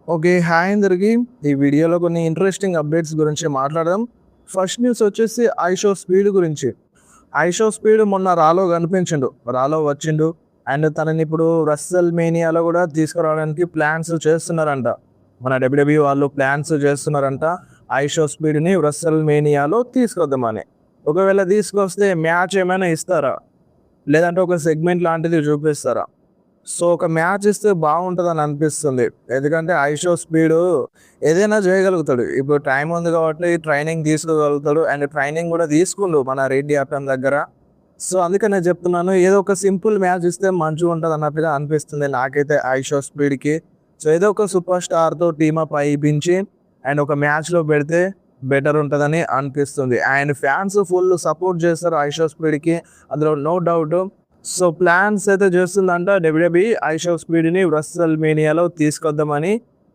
Okay. Hi అందరికి. ఈ వీడియోలో కొన్ని ఇంట్రెస్టింగ్ అప్డేట్స్ గురించి మాట్లాడదాం. ఫస్ట్ న్యూస్ వచ్చేసి ఐషో స్పీడ్ గురించి. ఐషో స్పీడ్ మొన్న రాలో కనిపించిండు. రాలో వచ్చిండు. అండ్ తనని ఇప్పుడు రస్సెల్ మేనియాలో కూడా తీసుకురావడానికి ప్లాన్స్ చేస్తున్నారంట. మన డబ్ల్యూడబ్ల్యూఈ వాళ్ళు ప్లాన్స్ చేస్తున్నారంట. ఐషో స్పీడ్‌ని రస్సెల్ మేనియాలో తీసుకొద్దామని. ఒకవేళ తీసుకొస్తే మ్యాచ్ ఏమైనా ఇస్తారా? లేదంటే ఒక సెగ్మెంట్ లాంటిది చూపిస్తారా? సో, ఒక మ్యాచ్ ఇస్తే బాగుంటదని అనిపిస్తుంది. ఎందుకంటే ఐషో స్పీడు ఏదైనా చేయగలుగుతాడు. ఇప్పుడు టైం ఉంది కాబట్టి ట్రైనింగ్ తీసుకోగలుగుతాడు. అండ్ ట్రైనింగ్ కూడా తీసుకుండు మన రెడ్డి అతని దగ్గర. సో, అందుకనే చెప్తున్నాను. ఏదో ఒక సింపుల్ మ్యాచ్ ఇస్తే మంచిగుంటది అన్నట్టుగా అనిపిస్తుంది నాకైతే ఐషో స్పీడ్‌కి. సో, ఏదో ఒక సూపర్ స్టార్‌తో టీమప్ అయిపించి అండ్ ఒక మ్యాచ్‌లో పెడితే బెటర్ ఉంటదని అనిపిస్తుంది. అండ్ ఫ్యాన్స్ ఫుల్ సపోర్ట్ చేస్తారు ఐషో స్పీడ్‌కి. అందులో నో డౌట్. సో, ప్లాన్స్ అయితే చేస్తుందంట డబ్ల్యూడబ్ల్యూఈ ఐషో స్పీడ్‌ని రస్సెల్ మేనియాలో తీసుకొద్దామని.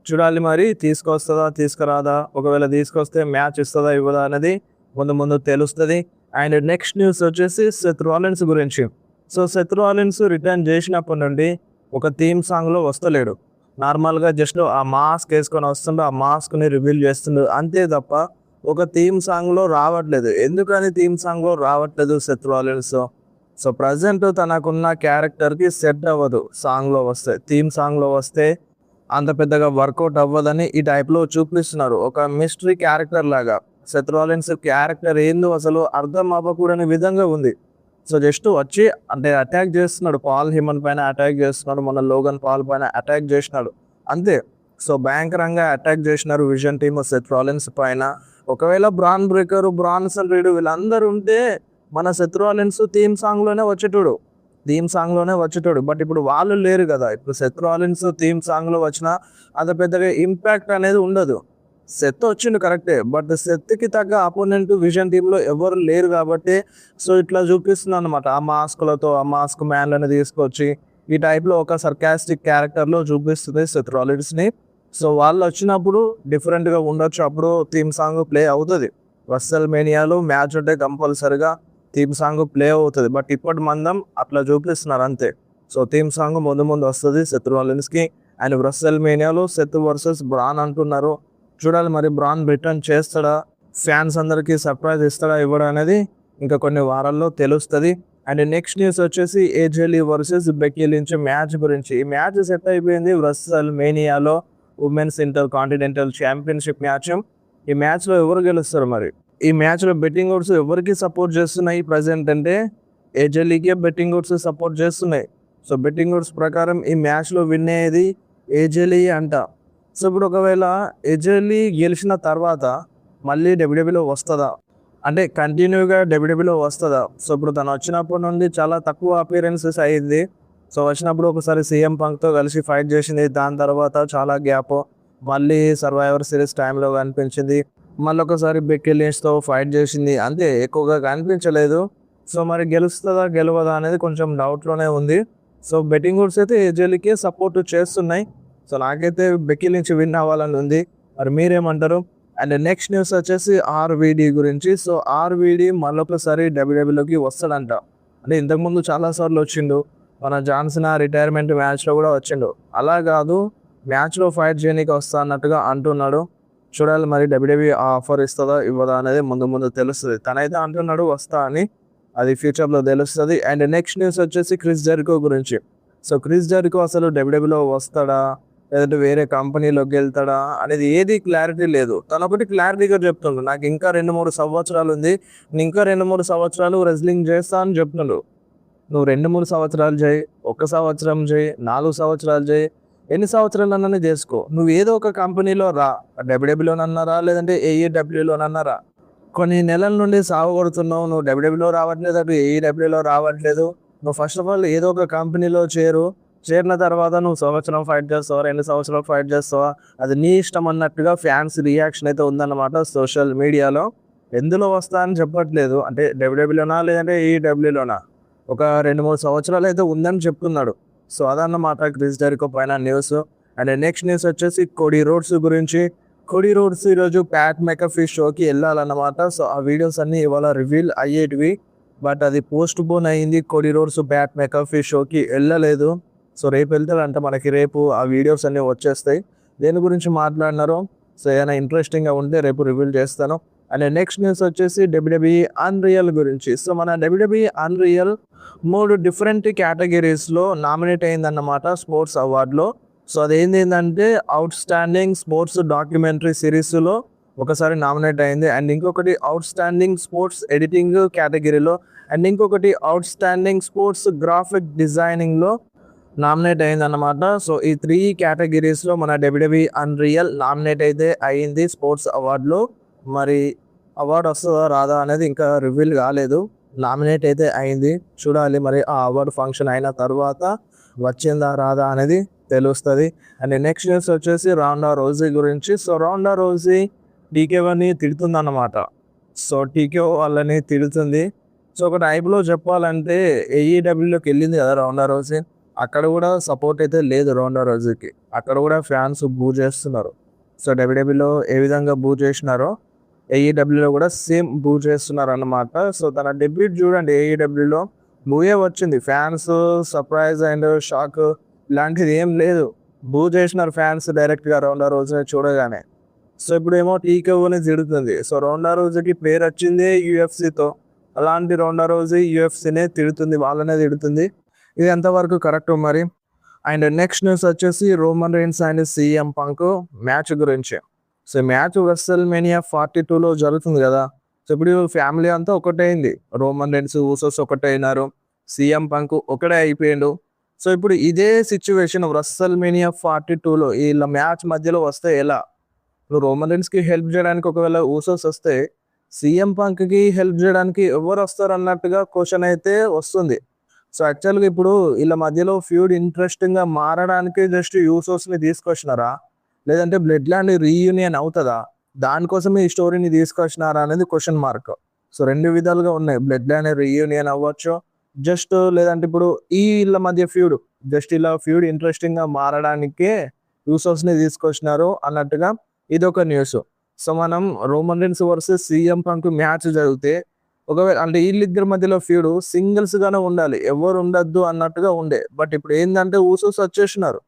చూడాలి మరి తీసుకొస్తదా? తీసుకురాదా? ఒకవేళ తీసుకొస్తే మ్యాచ్ ఇస్తదా? ఇవ్వదా? అనేది ముందు ముందు తెలుస్తది. అండ్ నెక్స్ట్ న్యూస్ వచ్చేసి సెత్ రాలిన్స్ గురించి. సో, సెత్ రాలిన్స్ రిటర్న్ చేసినప్పటి నుండి ఒక థీమ్ సాంగ్‌లో వస్తలేడు. నార్మల్‌గా జస్ట్ ఆ మాస్క్ ఏసుకొని వస్తుండు. ఆ మాస్క్‌ని రివీల్ చేస్తుండు. అంతే తప్ప ఒక థీమ్ సాంగ్‌లో రావట్లేదు. ఎందుకని థీమ్ సాంగ్‌లో రావట్లేదు సెత్ రాలిన్స్? సో, ప్రెజెంట్ తనకున్న క్యారెక్టర్‌కి సెట్ అవ్వదు సాంగ్‌లో వస్తే. థీమ్ సాంగ్‌లో వస్తే అంత పెద్దగా వర్కౌట్ అవ్వదని ఈ టైప్‌లో చూపిస్తున్నారు. ఒక మిస్టరీ క్యారెక్టర్ లాగా. సెత్ రాలిన్స్ క్యారెక్టర్ ఏందో అసలు అర్థం అవ్వకూడని విధంగా ఉంది. సో, జస్ట్ వచ్చి అంటే అటాక్ చేస్తున్నాడు. పాల్ హేమన్ పైన అటాక్ చేస్తున్నాడు. మొన్న లోగన్ పాల్ పైన అటాక్ చేసినాడు. అంతే. సో, భయంకరంగా అటాక్ చేసినారు విజన్ టీమ్ సెత్ రాలిన్స్ పైన. ఒకవేళ బ్రాన్ బ్రేకర్, బ్రాన్సన్ రీడ్ వీళ్ళందరూ ఉంటే మన సెత్ రాలిన్స్ థీమ్ సాంగ్‌లోనే వచ్చేటోడు. థీమ్ సాంగ్‌లోనే వచ్చేటోడు. బట్ ఇప్పుడు వాళ్ళు లేరు కదా! ఇప్పుడు సెత్ రాలిన్స్ థీమ్ సాంగ్‌లో వచ్చినా అంత పెద్దగా ఇంపాక్ట్ అనేది ఉండదు. సెత్ వచ్చిండు కరెక్టే. బట్ సెత్‌కి తగ్గ అపోనెంట్ విజన్ టీమ్‌లో ఎవరు లేరు కాబట్టి సో, ఇట్లా చూపిస్తుందన్నమాట. ఆ మాస్క్‌లతో ఆ మాస్క్ మ్యాన్‌లని తీసుకొచ్చి ఈ టైప్‌లో ఒక సర్కాస్టిక్ క్యారెక్టర్‌లో చూపిస్తుంది సెత్ రాలిన్స్‌ని. సో, వాళ్ళొచ్చినప్పుడు డిఫరెంట్‌గా ఉండొచ్చు. అప్పుడు థీమ్ సాంగ్ ప్లే అవుతది. రస్సెల్ మేనియాలో మ్యాచ్ ఉంటే కంపల్సరీగా థీమ్ సాంగ్ ప్లే అవుతది. బట్ ఇప్పటి మందం అట్లా చూపిస్తున్నారు అంతే. సో, థీమ్ సాంగ్ ముందు ముందు వస్తది సెత్ రాలిన్స్‌కి. అండ్ రస్సెల్ మేనియాలో సెత్ వర్సెస్ బ్రాన్ అంటున్నారు. చూడాలి మరి బ్రాన్ రిటర్న్ చేస్తాడా? ఫ్యాన్స్ అందరికీ సర్ప్రైజ్ ఇస్తాడా? ఇవ్వడా? అనేది ఇంకా కొన్ని వారాల్లో తెలుస్తది. అండ్ నెక్స్ట్ న్యూస్ వచ్చేసి AJ Lee versus Becky Lynch match గురించి. ఈ మ్యాచ్ సెట్ అయిపోయింది రస్సెల్ మేనియాలో women's intercontinental championship match. ఈ మ్యాచ్‌లో ఎవరు గెలుస్తారు మరి? ఈ మ్యాచ్‌లో బెట్టింగ్ ఓడ్స్ ఎవరికి సపోర్ట్ చేస్తున్నాయి ప్రెజెంట్ అంటే ఏజే లీకే బెట్టింగ్ ఓడ్స్ సపోర్ట్ చేస్తున్నాయి. సో, బెట్టింగ్ ఓడ్స్ ప్రకారం ఈ మ్యాచ్‌లో విన్ అయ్యేది ఏజే లీ అంట. సో, ఇప్పుడు ఒకవేళ ఏజే లీ గెలిచిన తర్వాత మళ్ళీ డబ్ల్యూడబ్ల్యూలో వస్తదా? అంటే కంటిన్యూగా డబ్ల్యూడబ్ల్యూలో వస్తదా? సో, ఇప్పుడు తను వచ్చినప్పటి నుండి చాలా తక్కువ అపియరెన్సెస్ అయింది. సో, వచ్చినప్పుడు ఒకసారి సీఎం పంక్‌తో కలిసి ఫైట్ చేసింది. దాని తర్వాత చాలా గ్యాప్. మళ్ళీ సర్వైవర్ సిరీస్ టైంలో కనిపించింది. మళ్ళొకసారి బెక్కీ లించ్‌తో ఫైట్ చేసింది. అంతే ఎక్కువగా కనిపించలేదు. సో, మరి గెలుస్తదా? గెలవదా? అనేది కొంచెం డౌట్‌లోనే ఉంది. సో, బెట్టింగ్ ఓడ్స్ అయితే ఏజే లీకే సపోర్ట్ చేస్తున్నాయి. సో, నాకైతే బెక్కీ లించ్ విన్ అవ్వాలని ఉంది. మరి మీరేమంటారు? అండ్ నెక్స్ట్ న్యూస్ వచ్చేసి ఆర్‌వీడీ గురించి. సో, ఆర్‌వీడీ మళ్ళొకసారి డబ్ల్యూడబ్ల్యూలోకి వస్తాడంట. అంటే ఇంతకుముందు చాలా సార్లు వచ్చిండు. మన జాన్ సీనా రిటైర్మెంట్ మ్యాచ్‌లో కూడా వచ్చిండు. అలా కాదు మ్యాచ్‌లో ఫైట్ చేయనీకి వస్తా అన్నట్టుగా అంటున్నాడు. చూడాలి మరి డబ్ల్యూడబ్ల్యూఈ ఆ ఆఫర్ ఇస్తదా? ఇవ్వదా? అనేది ముందు ముందు తెలుస్తది. తనైతే అంటున్నాడు వస్తా అని. అది ఫ్యూచర్‌లో తెలుస్తది. అండ్ నెక్స్ట్ న్యూస్ వచ్చేసి క్రిస్ జెరికో గురించి. సో, క్రిస్ జెరికో అసలు డబ్ల్యూడబ్ల్యూలో వస్తాడా? లేదంటే వేరే కంపెనీలోకి వెళ్తాడా? అనేది ఏది క్లారిటీ లేదు. తనొకటి క్లారిటీగా చెప్తుండు. నాకు ఇంకా 2, 3 సంవత్సరాలు ఉంది. నేను ఇంకా 2, 3 సంవత్సరాలు రెజ్లింగ్ చేస్తా అని చెప్తుండు. నువ్వు 2, 3 సంవత్సరాలు చేయి. 1 సంవత్సరం చేయి. 4 సంవత్సరాలు చేయి. ఎన్ని సంవత్సరాలన్నా చేసుకో. నువ్వు ఏదో ఒక కంపెనీలో రా. డబ్ల్యూడబ్ల్యూలోనన్నా రా. లేదంటే ఏఈడబ్ల్యూలోనన్నా రా. కొన్ని నెలల నుండి సావగొడుతున్నావు. నువ్వు డబ్ల్యూడబ్ల్యూలో రావట్లేదు. అటు ఏఈడబ్ల్యూలో రావట్లేదు. నువ్వు ఫస్ట్ ఆఫ్ ఆల్ ఏదో ఒక కంపెనీలో చేరు. చేరిన తర్వాత నువ్వు సంవత్సరం ఫైట్ చేస్తావా? 2 సంవత్సరాలు ఫైట్ చేస్తావా? అది నీ ఇష్టం అన్నట్టుగా ఫ్యాన్స్ రియాక్షన్ అయితే ఉందన్నమాట సోషల్ మీడియాలో. ఎందులో వస్తా అని చెప్పట్లేదు. అంటే డబ్ల్యూడబ్ల్యూలోనా? లేదంటే ఏఈడబ్ల్యూలోనా? ఒక 2, 3 సంవత్సరాలు అయితే ఉందని చెప్తున్నాడు. సో, అదన్నమాట క్రిస్ జెరికో పైన న్యూస్. అండ్ నెక్స్ట్ న్యూస్ వచ్చేసి కోడీ రోడ్స్ గురించి. కోడీ రోడ్స్ ఈరోజు ప్యాట్ మెకఫీ షోకి వెళ్ళాలన్నమాట. సో, ఆ వీడియోస్ అన్నీ ఇవాళ రివీల్ అయ్యేటివి. బట్ అది పోస్ట్ పోన్ అయింది. కోడీ రోడ్స్ ప్యాట్ మెకఫీ షోకి వెళ్ళలేదు. సో, రేపు వెళ్తాడంట. మనకి రేపు ఆ వీడియోస్ అన్నీ వచ్చేస్తాయి. దేని గురించి మాట్లాడినారో సో ఏదైనా ఇంట్రెస్టింగ్గా ఉంటే రేపు రివీల్ చేస్తాను. అండ్ నెక్స్ట్ న్యూస్ వచ్చేసి డబ్ల్యూడబ్ల్యూఈ అన్రియల్ గురించి. సో మన డబ్ల్యూడబ్ల్యూఈ అన్రియల్ 3 డిఫరెంట్ కేటగిరీస్లో నామినేట్ అయిందన్నమాట స్పోర్ట్స్ అవార్డులో. సో అదేంటంటే అవుట్ స్టాండింగ్ స్పోర్ట్స్ డాక్యుమెంటరీ సిరీస్లో ఒకసారి నామినేట్ అయింది, అండ్ ఇంకొకటి అవుట్ స్టాండింగ్ స్పోర్ట్స్ ఎడిటింగ్ కేటగిరీలో, అండ్ ఇంకొకటి అవుట్ స్టాండింగ్ స్పోర్ట్స్ గ్రాఫిక్ డిజైనింగ్లో నామినేట్ అయింది అన్నమాట. సో ఈ 3 కేటగిరీస్లో మన డబ్ల్యూడబ్ల్యూఈ అన్రియల్ నామినేట్ అయితే అయింది స్పోర్ట్స్ అవార్డులో. మరి అవార్డు వస్తుందా రాదా అనేది ఇంకా రివీల్ కాలేదు, నామినేట్ అయితే అయింది. చూడాలి మరి ఆ అవార్డు ఫంక్షన్ అయిన తర్వాత వచ్చిందా రాదా అనేది తెలుస్తుంది. అండ్ నెక్స్ట్ న్యూస్ వచ్చేసి రాండా రౌజీ గురించి. సో రాండా రౌజీ టీకేవని తిడుతుంది అన్నమాట. సో టీకే వాళ్ళని తిడుతుంది. సో ఒక టైప్లో చెప్పాలంటే ఏఈడబ్ల్యూలోకి వెళ్ళింది కదా రాండా రౌజీ, అక్కడ కూడా సపోర్ట్ అయితే లేదు రాండా రౌజీకి. అక్కడ కూడా ఫ్యాన్స్ బూ చేస్తున్నారు. సో డబ్ల్యూడబ్ల్యూలో ఏ విధంగా బూ చేసినారో ఏఈడబ్ల్యూలో కూడా సేమ్ బూ చేస్తున్నారు అన్నమాట. సో తన డెబ్యూట్ చూడండి, ఏఈడబ్ల్యూలో బూయే వచ్చింది. ఫ్యాన్స్ సర్ప్రైజ్ అండ్ షాక్ ఇలాంటిది ఏం లేదు, బూ చేసినారు ఫ్యాన్స్ డైరెక్ట్గా రౌండా రోజుని చూడగానే. సో ఇప్పుడు ఏమో టీకేఓని తిడుతుంది. సో రౌండా రోజుకి పేరు వచ్చింది యూఎఫ్సీతో, అలాంటి రౌండా రోజు యూఎఫ్సీనే తిడుతుంది, వాళ్ళనే తిడుతుంది. ఇది ఎంతవరకు కరెక్ట్ మరి. అండ్ నెక్స్ట్ న్యూస్ వచ్చేసి Roman Reigns and CM Punk match గురించి. సో మ్యాచ్ రెస్ల్మేనియా 42లో జరుగుతుంది కదా. సో ఇప్పుడు ఫ్యామిలీ అంతా ఒకటైంది, రోమన్ రైన్స్ ఊసోస్ ఒకటైనారు, సీఎం పంక్ ఒకటే అయిపోయిండు. సో ఇప్పుడు ఇదే సిచ్యువేషన్ రెస్ల్మేనియా 42లో వీళ్ళ మ్యాచ్ మధ్యలో వస్తే ఎలా? ఇప్పుడు రోమన్ రైన్స్కి హెల్ప్ చేయడానికి ఒకవేళ ఊసోస్ వస్తే సీఎం పంక్కి హెల్ప్ చేయడానికి ఎవరు వస్తారు అన్నట్టుగా క్వశ్చన్ అయితే వస్తుంది. సో యాక్చువల్గా ఇప్పుడు వీళ్ళ మధ్యలో ఫ్యూడ్ ఇంట్రెస్టింగ్గా మారడానికి జస్ట్ యూసోస్ని తీసుకొచ్చినారా, లేదంటే బ్లడ్ ల్యాండ్ రీయూనియన్ అవుతుందా, దానికోసం ఈ స్టోరీని తీసుకొచ్చినారా అనేది క్వశ్చన్ మార్క్. సో 2 విధాలుగా ఉన్నాయి, బ్లడ్ ల్యాండ్ రీయూనియన్ అవ్వచ్చు, జస్ట్ లేదంటే ఇప్పుడు వీళ్ళ మధ్య ఫ్యూడ్ జస్ట్ ఇలా ఫ్యూడ్ ఇంట్రెస్టింగ్గా మారడానికే యూసోస్ని తీసుకొచ్చినారు అన్నట్టుగా ఇదొక న్యూస్. సో మనం Roman Reigns versus CM Punk match జరిగితే ఒకవేళ అంటే వీళ్ళిద్దరి మధ్యలో ఫ్యూడ్ సింగిల్స్ గానే ఉండాలి, ఎవరు ఉండద్దు అన్నట్టుగా ఉండే. బట్ ఇప్పుడు ఏంటంటే ఊసోస్ వచ్చేసినారు,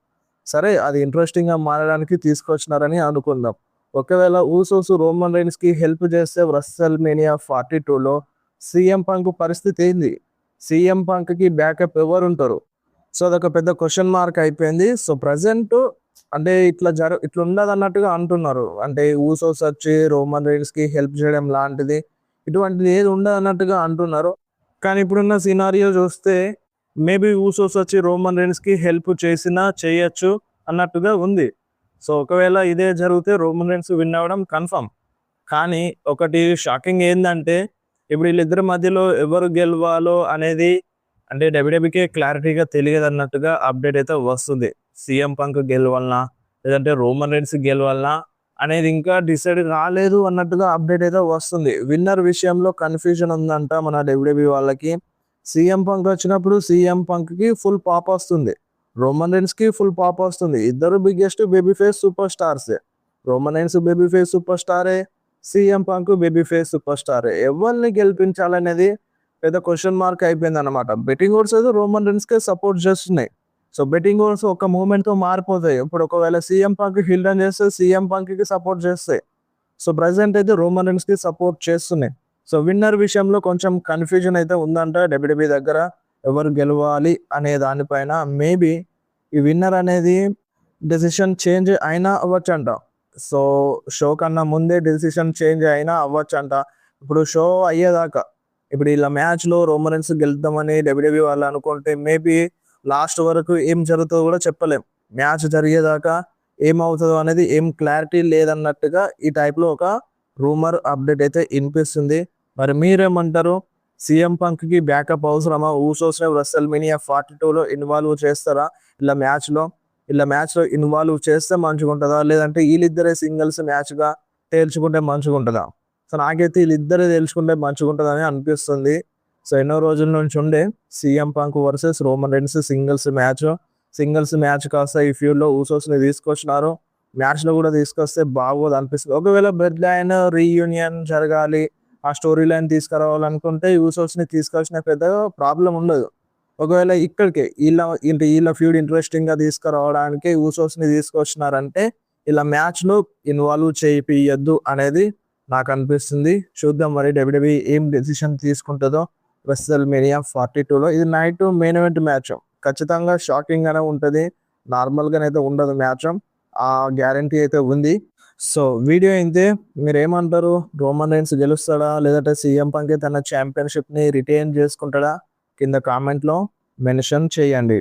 సరే అది ఇంట్రెస్టింగ్ గా మారడానికి తీసుకొచ్చినారని అనుకుందాం. ఒకవేళ ఊసోస్ రోమన్ రైన్స్ కి హెల్ప్ చేస్తే రెస్ల్మేనియా 42లో సీఎం పంక్ పరిస్థితి ఏంది, సీఎం పంక్ కి బ్యాకప్ ఎవరు ఉంటారు? సో అదొక పెద్ద క్వశ్చన్ మార్క్ అయిపోయింది. సో ప్రజెంట్ అంటే ఇట్లా ఉండదు అన్నట్టుగా అంటున్నారు, అంటే ఊసోస్ వచ్చి రోమన్ రైన్స్ కి హెల్ప్ చేయడం లాంటిది ఇటువంటిది ఏది ఉండదు అన్నట్టుగా అంటున్నారు. కానీ ఇప్పుడున్న సినారియో చూస్తే మేబీ ఊసోస్ వచ్చి రోమన్ రైన్స్కి హెల్ప్ చేసినా చేయొచ్చు అన్నట్టుగా ఉంది. సో ఒకవేళ ఇదే జరిగితే రోమన్ రైన్స్ విన్ అవ్వడం కన్ఫర్మ్. కానీ ఒకటి షాకింగ్ ఏంటంటే ఇప్పుడు వీళ్ళిద్దరి మధ్యలో ఎవరు గెలవాలో అనేది అంటే డబ్ల్యూడబ్ల్యూకే క్లారిటీగా తెలియదు అన్నట్టుగా అప్డేట్ అయితే వస్తుంది. సీఎం పంక్ గెలవాలనా లేదంటే రోమన్ రైన్స్ గెలవాలనా అనేది ఇంకా డిసైడ్ కాలేదు అన్నట్టుగా అప్డేట్ అయితే వస్తుంది. విన్నర్ విషయంలో కన్ఫ్యూజన్ ఉందంట మన డబ్ల్యూడబ్ల్యూ వాళ్ళకి. సీఎం పంక్ వచ్చినప్పుడు సీఎం పంక్కి ఫుల్ పాప్ వస్తుంది, రోమన్ రైన్స్కి ఫుల్ పాప్ వస్తుంది. ఇద్దరు బిగ్గెస్ట్ బేబీ ఫేస్ సూపర్ స్టార్సే, Roman Reigns baby face super స్టారే, CM Punk baby face super స్టారే. ఎవరిని గెలిపించాలనేది పెద్ద క్వశ్చన్ మార్క్ అయిపోయింది అనమాట. బెట్టింగ్ ఓడ్స్ అయితే రోమన్ రైన్స్కే సపోర్ట్ చేస్తున్నాయి. సో బెట్టింగ్ ఓడ్స్ ఒక మూమెంట్తో మారిపోతాయి. ఇప్పుడు ఒకవేళ సీఎం పంక్ హిల్ రన్ చేస్తే సీఎం పంక్కి సపోర్ట్ చేస్తాయి. సో ప్రజెంట్ అయితే రోమన్ రైన్స్కి సపోర్ట్ చేస్తున్నాయి. సో విన్నర్ విషయంలో కొంచెం కన్ఫ్యూజన్ అయితే ఉందంట డబ్ల్యూడబ్ల్యూ దగ్గర, ఎవరు గెలవాలి అనే దానిపైన. మేబీ ఈ విన్నర్ అనేది డెసిషన్ చేంజ్ అయినా అవ్వచ్చంట. సో షో కన్నా ముందే డెసిషన్ చేంజ్ అయినా అవ్వచ్చంట. ఇప్పుడు షో అయ్యేదాకా ఇప్పుడు ఇలా మ్యాచ్లో రోమన్ రైన్స్ గెలుద్దామని డబ్ల్యూడబ్ల్యూ వాళ్ళు అనుకుంటే మేబీ లాస్ట్ వరకు ఏం జరుగుతుందో కూడా చెప్పలేం. మ్యాచ్ జరిగేదాకా ఏమవుతుందో అనేది ఏం క్లారిటీ లేదన్నట్టుగా ఈ టైప్లో ఒక రూమర్ అప్డేట్ అయితే వినిపిస్తుంది. మరి మీరేమంటారు? సీఎం పంక్కి బ్యాకప్ అవసరమా? ఊసోస్ని రెస్ల్మేనియా 42లో ఇన్వాల్వ్ చేస్తారా? ఇలా మ్యాచ్లో ఇన్వాల్వ్ చేస్తే మంచిగా ఉంటుందా, లేదంటే వీళ్ళిద్దరే సింగిల్స్ మ్యాచ్గా తేల్చుకుంటే మంచిగా ఉంటుందా? సో నాకైతే వీళ్ళిద్దరే తేల్చుకుంటే మంచిగా ఉంటుందని అనిపిస్తుంది. సో ఎన్నో రోజుల నుంచి ఉండే CM punk versus Roman Reigns singles match కాస్త ఈ ఫ్యూడ్లో ఊసోస్ని తీసుకొచ్చినారు. మ్యాచ్లో కూడా తీసుకొస్తే బాగోదు అనిపిస్తుంది. ఒకవేళ బ్లడ్ లైన్ రీయూనియన్ జరగాలి, ఆ స్టోరీ లైన్ తీసుకురావాలనుకుంటే యూసోస్ని తీసుకొచ్చిన పెద్దగా ప్రాబ్లం ఉండదు. ఒకవేళ ఇక్కడికే వీళ్ళ ఫ్యూడ్ ఇంట్రెస్టింగ్గా తీసుకురావడానికి యూసోస్ని తీసుకొచ్చినారంటే ఇలా మ్యాచ్లో ఇన్వాల్వ్ చేయియద్దు అనేది నాకు అనిపిస్తుంది. చూద్దాం మరి డబ్ల్యూడబ్ల్యూఈ ఏం డెసిషన్ తీసుకుంటుందో WrestleMania 42లో. ఇది నైట్ మెయిన్ ఈవెంట్ మ్యాచ్. ఖచ్చితంగా షాకింగ్గానే ఉంటుంది, నార్మల్గానైతే ఉండదు మ్యాచ్. ఆ గ్యారంటీ అయితే ఉంది. సో వీడియో అయితే మీరు ఏమంటారు? రోమన్ రైన్స్ గెలుస్తాడా లేదంటే CM Punk తన ఛాంపియన్షిప్ని రిటైన్ చేసుకుంటాడా? కింద కామెంట్లో మెన్షన్ చేయండి.